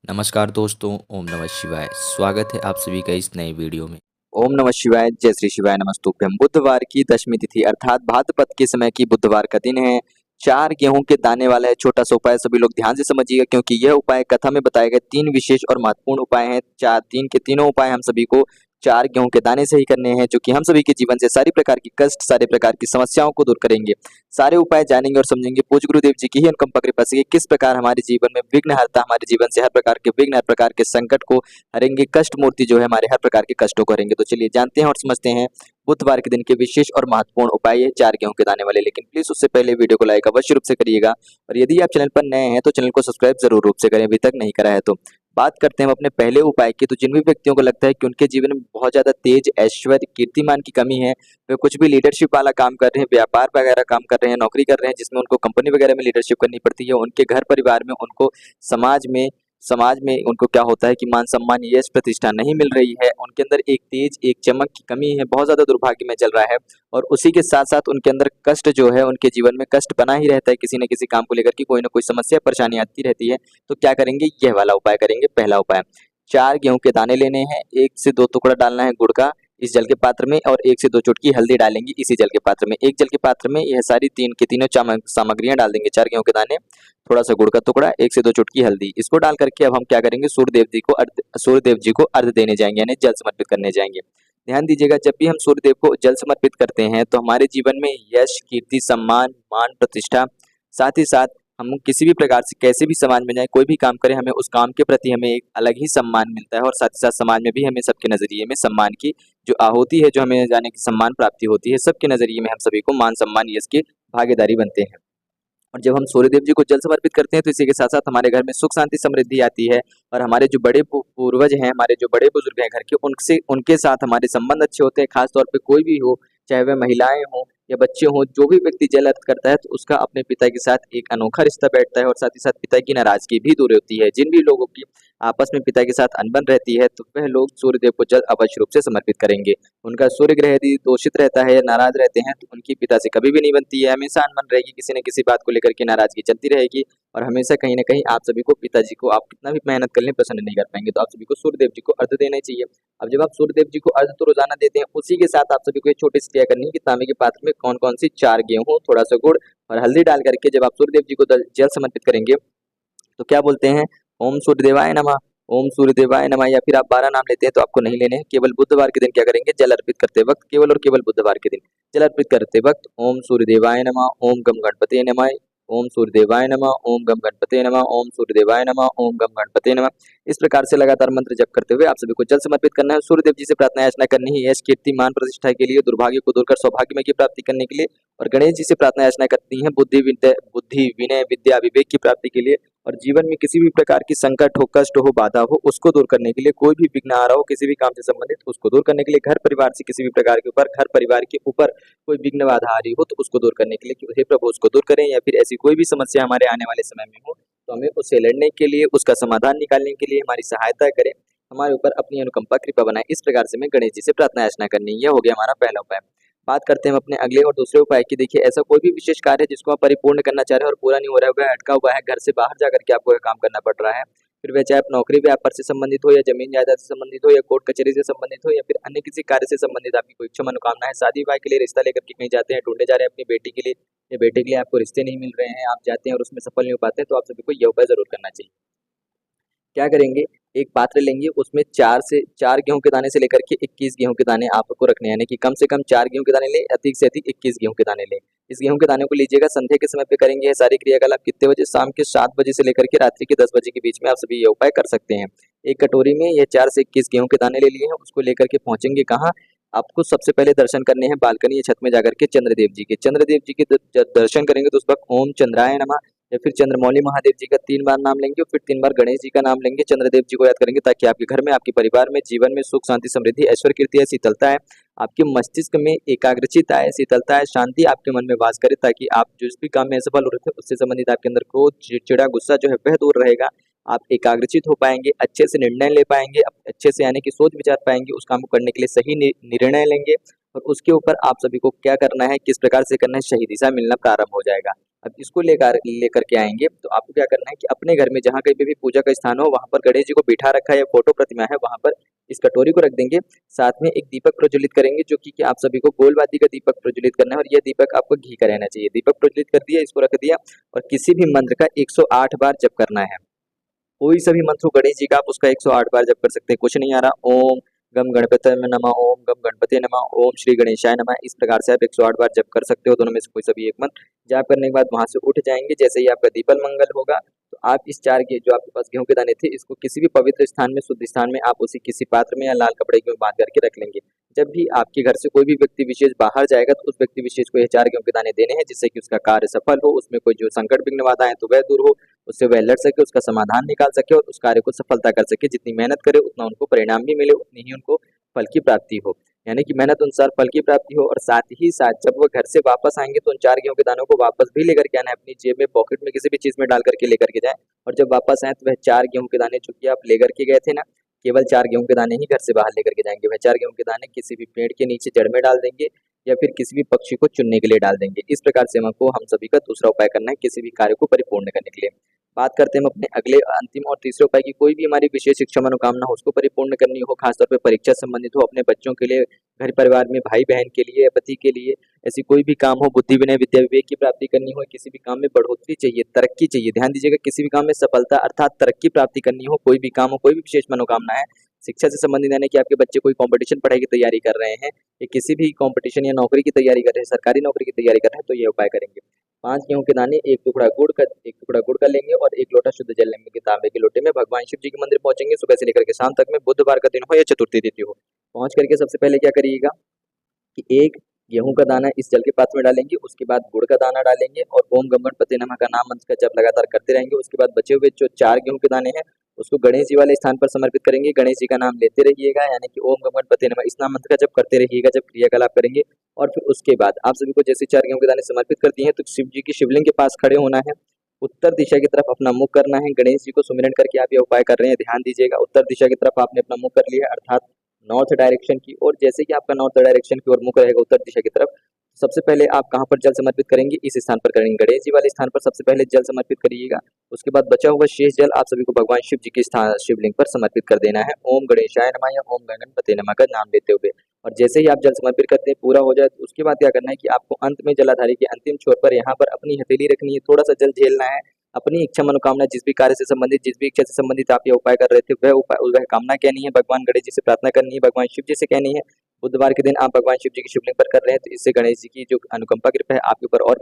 नमस्कार दोस्तों, ओम नमः शिवाय। स्वागत है आप सभी का इस नए वीडियो में। ओम नमः शिवाय, जय श्री शिवाय, नमस्तुभ्यं। बुधवार की दशमी तिथि अर्थात भाद्रपद के समय की बुधवार का दिन है। 4 गेहूं के दाने वाला है छोटा सा उपाय, सभी लोग ध्यान से समझिएगा क्योंकि यह उपाय कथा में बताए गए 3 विशेष और महत्वपूर्ण उपाय हैं। 4 3 के तीनों उपाय हम सभी को 4 गेहूं के दाने से ही करने हैं, जो कि हम सभी के जीवन से सारी प्रकार की कष्ट, सारे प्रकार की समस्याओं को दूर करेंगे। सारे उपाय जानेंगे और समझेंगे पूज्य गुरुदेव जी की ही अनुकंपा कृपा से किस प्रकार हमारे जीवन में विघ्नहर्ता हमारे जीवन से हर प्रकार के विघ्न, हर प्रकार के संकट को हरेंगे, कष्ट मूर्ति जो है हमारे हर प्रकार के कष्टों को हरेंगे। तो चलिए जानते हैं और समझते हैं बुधवार के दिन के विशेष और महत्वपूर्ण उपाय ये 4 गेहूं के दाने वाले। लेकिन प्लीज उससे पहले वीडियो को लाइक अवश्य रूप से करिएगा और यदि आप चैनल पर नए हैं तो चैनल को सब्सक्राइब जरूर रूप से करें, अभी तक नहीं करा है तो। बात करते हैं हम अपने पहले उपाय की। तो जिन भी व्यक्तियों को लगता है कि उनके जीवन में बहुत ज्यादा तेज, ऐश्वर्य, कीर्तिमान की कमी है, वे कुछ भी लीडरशिप वाला काम कर रहे हैं, व्यापार वगैरह काम कर रहे हैं, नौकरी कर रहे हैं जिसमें उनको कंपनी वगैरह में लीडरशिप करनी पड़ती है, उनके घर परिवार में उनको समाज में उनको क्या होता है कि मान सम्मान, यश, प्रतिष्ठा नहीं मिल रही है, उनके अंदर एक तेज, एक चमक की कमी है, बहुत ज्यादा दुर्भाग्य में चल रहा है और उसी के साथ साथ उनके अंदर कष्ट जो है, उनके जीवन में कष्ट बना ही रहता है, किसी न किसी काम को लेकर के कोई ना कोई समस्या परेशानी आती रहती है। तो क्या करेंगे, यह वाला उपाय करेंगे। पहला उपाय, 4 गेहूं के दाने लेने हैं, 1 से 2 टुकड़ा डालना है गुड़ का इस जल के पात्र में और 1 से 2 चुटकी हल्दी डालेंगे इसी जल के पात्र में। एक जल के पात्र में यह सारी 3 की तीनों सामग्रियां डाल देंगे, 4 गेहूं के दाने, थोड़ा सा गुड़ का टुकड़ा, 1 से 2 चुटकी हल्दी। इसको डाल करके अब हम क्या करेंगे, सूर्यदेव जी को अर्घ देने जाएंगे, यानी जल समर्पित करने जाएंगे। ध्यान दीजिएगा, जब भी हम सूर्यदेव को जल समर्पित करते हैं तो हमारे जीवन में यश, कीर्ति, सम्मान, मान, प्रतिष्ठा, साथ ही साथ हम किसी भी प्रकार से कैसे भी समाज में जाए, कोई भी काम करें, हमें उस काम के प्रति हमें एक अलग ही सम्मान मिलता है और साथ ही साथ समाज में भी हमें सबके नजरिए में सम्मान की जो आहुति है, जो हमें जाने की सम्मान प्राप्ति होती है, सबके नजरिए में हम सभी को मान, सम्मान, यश की भागीदारी बनते हैं। और जब हम सूर्यदेव जी को जल समर्पित करते हैं तो इसी के साथ साथ हमारे घर में सुख शांति समृद्धि आती है और हमारे जो बड़े पूर्वज हैं, हमारे जो बड़े बुजुर्ग हैं घर के, उनसे उनके साथ हमारे संबंध अच्छे होते हैं। खास तौर पे कोई भी हो, चाहे वह महिलाएं हों या बच्चे हों, जो भी व्यक्ति जल अर्पित करता है तो उसका अपने पिता के साथ एक अनोखा रिश्ता बैठता है और साथ ही साथ पिता की नाराजगी भी दूर होती है। जिन भी लोगों की आपस में पिता के साथ अनबन रहती है तो वह लोग सूर्यदेव को जल अवश्य रूप से समर्पित करेंगे। उनका सूर्य ग्रह यदि दूषित रहता है या नाराज रहते हैं तो उनकी पिता से कभी भी नहीं बनती है, हमेशा अनबन रहेगी, किसी न किसी बात को लेकर के नाराजगी चलती रहेगी और हमेशा कहीं न कहीं आप सभी को, पिताजी को आप कितना भी मेहनत कर लें प्रसन्न नहीं कर पाएंगे। तो आप सभी को सूर्यदेव जी को अर्घ देना ही चाहिए। अब जब आप सूर्यदेव जी को अर्घ तो रोजाना देते हैं, उसी के साथ आप सभी को एक छोटी सी क्रिया करनी है कि तांबे के पात्र में कौन कौन सी 4 गेहूं, थोड़ा सा गुड़ और हल्दी डाल करके जब आप सूर्यदेव जी को जल समर्पित करेंगे तो क्या बोलते हैं, ओम सूर्यदेवाय नमः, ओम सूर्यदेवाय नमः, या फिर आप 12 नाम लेते हैं तो आपको नहीं लेने हैं। केवल बुधवार के दिन क्या करेंगे, जल अर्पित करते वक्त, केवल और केवल बुधवार के दिन जल अर्पित करते वक्त ओम सूर्यदेवाय नमः, ओम गम गणपते नमः, ओम सूर्यदेवाय नमः, ओम गम गणपते नमः, ओम सूर्यदेवाय नमः, ओम गम गणपते नमः। इस प्रकार से लगातार मंत्र जप करते हुए आप सभी को जल समर्पित करना है। सूर्यदेव जी से प्रार्थना याचना करनी है, यश, कीर्ति, मान, प्रतिष्ठा के लिए, दुर्भाग्य को दूर कर सौभाग्यमय की प्राप्ति करने के लिए, और गणेश जी से प्रार्थना याचना करनी है बुद्धि, विनय, विद्या, विवेक की प्राप्ति के लिए, और जीवन में किसी भी प्रकार की संकट हो, कष्ट हो, बाधा हो, उसको दूर करने के लिए, कोई भी विघ्न आ रहा हो किसी भी काम से संबंधित, उसको दूर करने के लिए, घर परिवार से किसी भी प्रकार के ऊपर, घर परिवार के ऊपर कोई विघ्न बाधा आ रही हो तो उसको दूर करने के लिए कि हे प्रभु उसको दूर करें, या फिर ऐसी कोई भी समस्या हमारे आने वाले समय में हो तो हमें उससे लड़ने के लिए, उसका समाधान निकालने के लिए हमारी सहायता करें, हमारे ऊपर अपनी अनुकंपा कृपा बनाए। इस प्रकार से हमें गणेश जी से प्रार्थना याचना करनी है। यह हो गया हमारा पहला उपाय। बात करते हैं हम अपने अगले और दूसरे उपाय की। देखिए, ऐसा कोई भी विशेष कार्य है जिसको आप परिपूर्ण करना चाह रहे हैं और पूरा नहीं हो रहा है, वह अटका हुआ है, घर से बाहर जाकर के आपको यह काम करना पड़ रहा है, फिर वह चाहे आप नौकरी व्यापार से संबंधित हो या जमीन जायदाद से संबंधित हो या कोर्ट कचहरी से संबंधित हो या फिर अन्य किसी कार्य से संबंधित आपकी कोई इच्छा मनोकामना है, शादी विवाह के लिए रिश्ता लेकर के कहीं जाते हैं, ढूंढने जा रहे हैं अपनी बेटी के लिए या बेटे के लिए, आपको रिश्ते नहीं मिल रहे हैं, आप जाते हैं और उसमें सफल नहीं हो पाते, तो आप सभी को यह उपाय जरूर करना चाहिए। क्या करेंगे, एक पात्र लेंगे, उसमें 4 गेहूं के दाने से लेकर के 21 गेहूं के दाने आपको रखने हैं, यानी कि कम से कम 4 गेहूं के दाने लें, अधिक से अधिक 21 गेहूं के दाने लें। इस गेहूं के दाने को लीजिएगा, संध्या के समय पे करेंगे। यह सारी क्रियाकलाप कितने बजे, शाम के 7 बजे से लेकर के रात्रि के 10 बजे के बीच में आप सभी ये उपाय कर सकते हैं। एक कटोरी में ये 4 से 21 गेहूं के दाने ले लिए हैं, उसको लेकर के पहुंचेंगे कहाँ, आपको सबसे पहले दर्शन करने हैं बालकनी या छत में जाकर के चंद्रदेव जी के जब दर्शन करेंगे तो उस वक्त ओम चंद्राय नमः या फिर चंद्रमौली महादेव जी का 3 बार नाम लेंगे और फिर 3 बार गणेश जी का नाम लेंगे, चंद्रदेव जी को याद करेंगे, ताकि आपके घर में, आपके परिवार में, जीवन में सुख शांति समृद्धि ऐश्वर्य कीर्ति है, शीतलता है, आपके मस्तिष्क में एकाग्रचित आए, शीतलता है, शांति आपके मन में वास करे, ताकि आप जिस भी काम में असफल हो रहे थे उससे संबंधित आपके अंदर क्रोध, चिड़चिड़ा, गुस्सा जो है वह दूर रहेगा। आप एकाग्रचित हो पाएंगे, अच्छे से निर्णय ले पाएंगे, अच्छे से यानी कि सोच विचार पाएंगे, उस काम को करने के लिए सही निर्णय लेंगे और उसके ऊपर आप सभी को क्या करना है, किस प्रकार से करना है, सही दिशा मिलना प्रारंभ हो जाएगा। अब इसको लेकर के आएंगे तो आपको क्या करना है कि अपने घर में जहाँ कहीं पे भी पूजा का स्थान हो वहाँ पर गणेश जी को बिठा रखा है या फोटो प्रतिमा है वहाँ पर इस कटोरी को रख देंगे। साथ में एक दीपक प्रज्वलित करेंगे जो कि आप सभी को गोलबाती का दीपक प्रज्वलित करना है और यह दीपक आपको घी का रहना चाहिए। दीपक प्रज्वलित कर दिया, इसको रख दिया और किसी भी मंत्र का 108 बार जप करना है। कोई सभी मंत्र गणेश जी का आप उसका 108 बार जप कर सकते हैं। कुछ नहीं आ रहा, ओम गम गणपतये नमः, ओम गम गणपति नमः, ओम श्री गणेशाय नमः, इस प्रकार से आप 108 बार जप कर सकते हो। दोनों में से कोई सभी एक मंत्र जाप करने के बाद वहां से उठ जाएंगे। जैसे ही आपका दीपल मंगल होगा तो आप इस 4 जो आपके पास गेहूं के दाने थे इसको किसी भी पवित्र स्थान में, शुद्ध स्थान में आप उसी किसी पात्र में या लाल कपड़े में बांध करके रख लेंगे। जब भी आपके घर से कोई भी व्यक्ति विशेष बाहर जाएगा तो उस व्यक्ति विशेष को ये 4 गेहूं के दाने देने हैं, जिससे कि उसका कार्य सफल हो, उसमें कोई जो संकट विघ्न बाधा है तो वह दूर हो, उससे वह लड़ सके, उसका समाधान निकाल सके और उस कार्य को सफलता कर सके। जितनी मेहनत करे उतना उनको परिणाम भी मिले, उतनी ही उनको फल की प्राप्ति हो। यानी कि मेहनत अनुसार फल की प्राप्ति हो। और साथ ही साथ जब वो घर से वापस आएंगे तो उन 4 गेहूं के दानों को वापस भी लेकर के आना है, अपनी जेब में, पॉकेट में, किसी भी चीज में डाल करके लेकर के जाए। और जब वापस आए तो वह 4 गेहूं के दाने जो कि आप लेकर के गए थे ना, केवल 4 गेहूं के दाने ही घर से बाहर लेकर के जाएंगे। वह 4 गेहूं के दाने किसी भी पेड़ के नीचे जड़ में डाल देंगे या फिर किसी भी पक्षी को चुनने के लिए डाल देंगे। इस प्रकार से हमको हम सभी का दूसरा उपाय करना है किसी भी कार्य को परिपूर्ण करने के लिए। बात करते हैं हम अपने अगले, अंतिम और तीसरे उपाय की। कोई भी हमारी विशेष इच्छा मनोकामना हो उसको परिपूर्ण करनी हो, खासतौर पे परीक्षा संबंधित हो, अपने बच्चों के लिए, घर परिवार में भाई बहन के लिए, पति के लिए, ऐसी कोई भी काम हो, बुद्धि विनय विद्या विवेक की प्राप्ति करनी हो, किसी भी काम में बढ़ोतरी चाहिए, तरक्की चाहिए, ध्यान दीजिएगा, किसी भी काम में सफलता अर्थात तरक्की प्राप्ति करनी हो, कोई भी काम हो, कोई भी विशेष मनोकामना है, शिक्षा से संबंधित, यानी कि आपके बच्चे कोई कंपटीशन पढ़ाई की तैयारी कर रहे हैं या किसी भी कंपटीशन या नौकरी की तैयारी कर रहे हैं, सरकारी नौकरी की तैयारी कर रहे हैं, तो ये उपाय करेंगे। 5 गेहूं के दाने, एक टुकड़ा गुड़ का लेंगे और 1 लोटा शुद्ध जल लेंगे। तांबे के लोटे में भगवान शिव जी के मंदिर पहुंचेंगे। सुबह से लेकर के शाम तक में, बुधवार का दिन हो या चतुर्थी तिथि हो, पहुंच करके सबसे पहले क्या करिएगा कि एक गेहूं का दाना इस जल के पात्र में डालेंगे, उसके बाद गुड़ का दाना डालेंगे और ओम गम गणपति नमः का नाम मंत्र का जप लगातार करते रहेंगे। उसके बाद बचे हुए जो 4 गेहूं के दाने हैं उसको गणेश जी वाले स्थान पर समर्पित करेंगे। गणेश जी का नाम लेते रहिएगा, यानी कि ओम गम गणपति नमः इस नाम मंत्र का जप करते रहिएगा जब क्रियाकलाप करेंगे। और फिर उसके बाद आप सभी को जैसे 4 गेहूं के दाने समर्पित कर दिए हैं तो शिव जी की शिवलिंग के पास खड़े होना है, उत्तर दिशा की तरफ अपना मुख करना है, गणेश जी को सुमिरन करके आप ये उपाय कर रहे हैं। ध्यान दीजिएगा, उत्तर दिशा की तरफ आपने अपना मुख कर लिया अर्थात नॉर्थ डायरेक्शन की ओर। जैसे कि आपका नॉर्थ डायरेक्शन की ओर मुख रहेगा उत्तर दिशा की तरफ, सबसे पहले आप कहाँ पर जल समर्पित करेंगे, इस स्थान पर करेंगे, गणेश जी वाले स्थान पर सबसे पहले जल समर्पित करिएगा। उसके बाद बचा हुआ शेष जल आप सभी को भगवान शिव जी के स्थान शिवलिंग पर समर्पित कर देना है, ओम गणेशाय नमः या ओम गणपते नमः का नाम लेते हुए। और जैसे ही आप जल समर्पित करते हैं पूरा हो जाए तो उसके बाद क्या करना है कि आपको अंत में जलाधारी के अंतिम छोर पर यहाँ पर अपनी हथेली रखनी है, थोड़ा सा जल झेलना है, अपनी इच्छा मनोकामना जिस भी कार्य से संबंधित, जिस भी इच्छा से संबंधित आप ये उपाय कर रहे थे वह कामना कहनी है, भगवान गणेश जी से प्रार्थना करनी है, भगवान शिव जी से कहनी है। बुधवार के दिन आप भगवान शिव जी की शिवलिंग पर कर रहे हैं तो इससे गणेश जी की जो अनुकंपा कृपा है आपके ऊपर और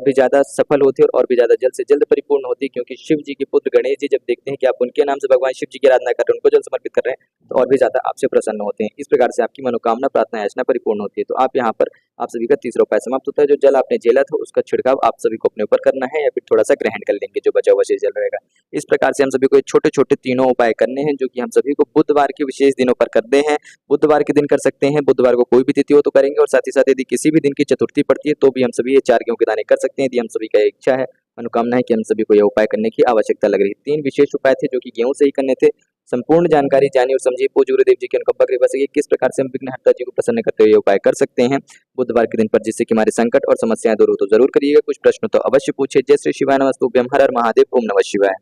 भी ज्यादा सफल होती है और भी ज्यादा जल्द से जल्द परिपूर्ण होती है। क्योंकि शिव जी के पुत्र गणेश जी जब देखते हैं कि आप उनके नाम से भगवान शिव जी की आराधना कर रहे हैं, उनको जल समर्पित कर रहे हैं, तो और भी ज्यादा आपसे प्रसन्न होते हैं। इस प्रकार से आपकी मनोकामना, प्रार्थना, याचना परिपूर्ण होती है। तो आप यहाँ पर आप सभी का तीसरा उपाय समाप्त होता है। जो जल आपने झेला था उसका छिड़काव आप सभी को अपने ऊपर करना है या फिर थोड़ा सा ग्रहण कर लेंगे जो बचा हुआ शेष जल रहेगा। इस प्रकार से हम सभी को छोटे छोटे तीनों उपाय करने हैं जो कि हम सभी को बुधवार के विशेष दिनों पर करते हैं। बुधवार के दिन कर सकते हैं, बुधवार को कोई भी तिथि हो तो करेंगे, और साथ ही साथ यदि किसी भी दिन की चतुर्थी पड़ती है तो भी हम सभी ये 4 गेहूं के दाने कर सकते हैं यदि हम सभी का इच्छा है, मनोकामना है कि हम सभी को यह उपाय करने की आवश्यकता लग रही है। 3 विशेष उपाय थे जो कि गेहूं से ही करने थे। संपूर्ण जानकारी जानिए और समझिए पूज्य गुरुदेव जी की अनुकंपा कृपा से किस प्रकार से हम विघ्नहर्ता जी को प्रसन्न करते हुए उपाय कर सकते हैं बुधवार के दिन पर, जिससे कि हमारे संकट और समस्याएं दूर हो। तो जरूर करिएगा। कुछ प्रश्न तो अवश्य पूछिए। जय श्री शिवाय, नमस्तुभ्यं, हर हर महादेव, ओम नमः शिवाय।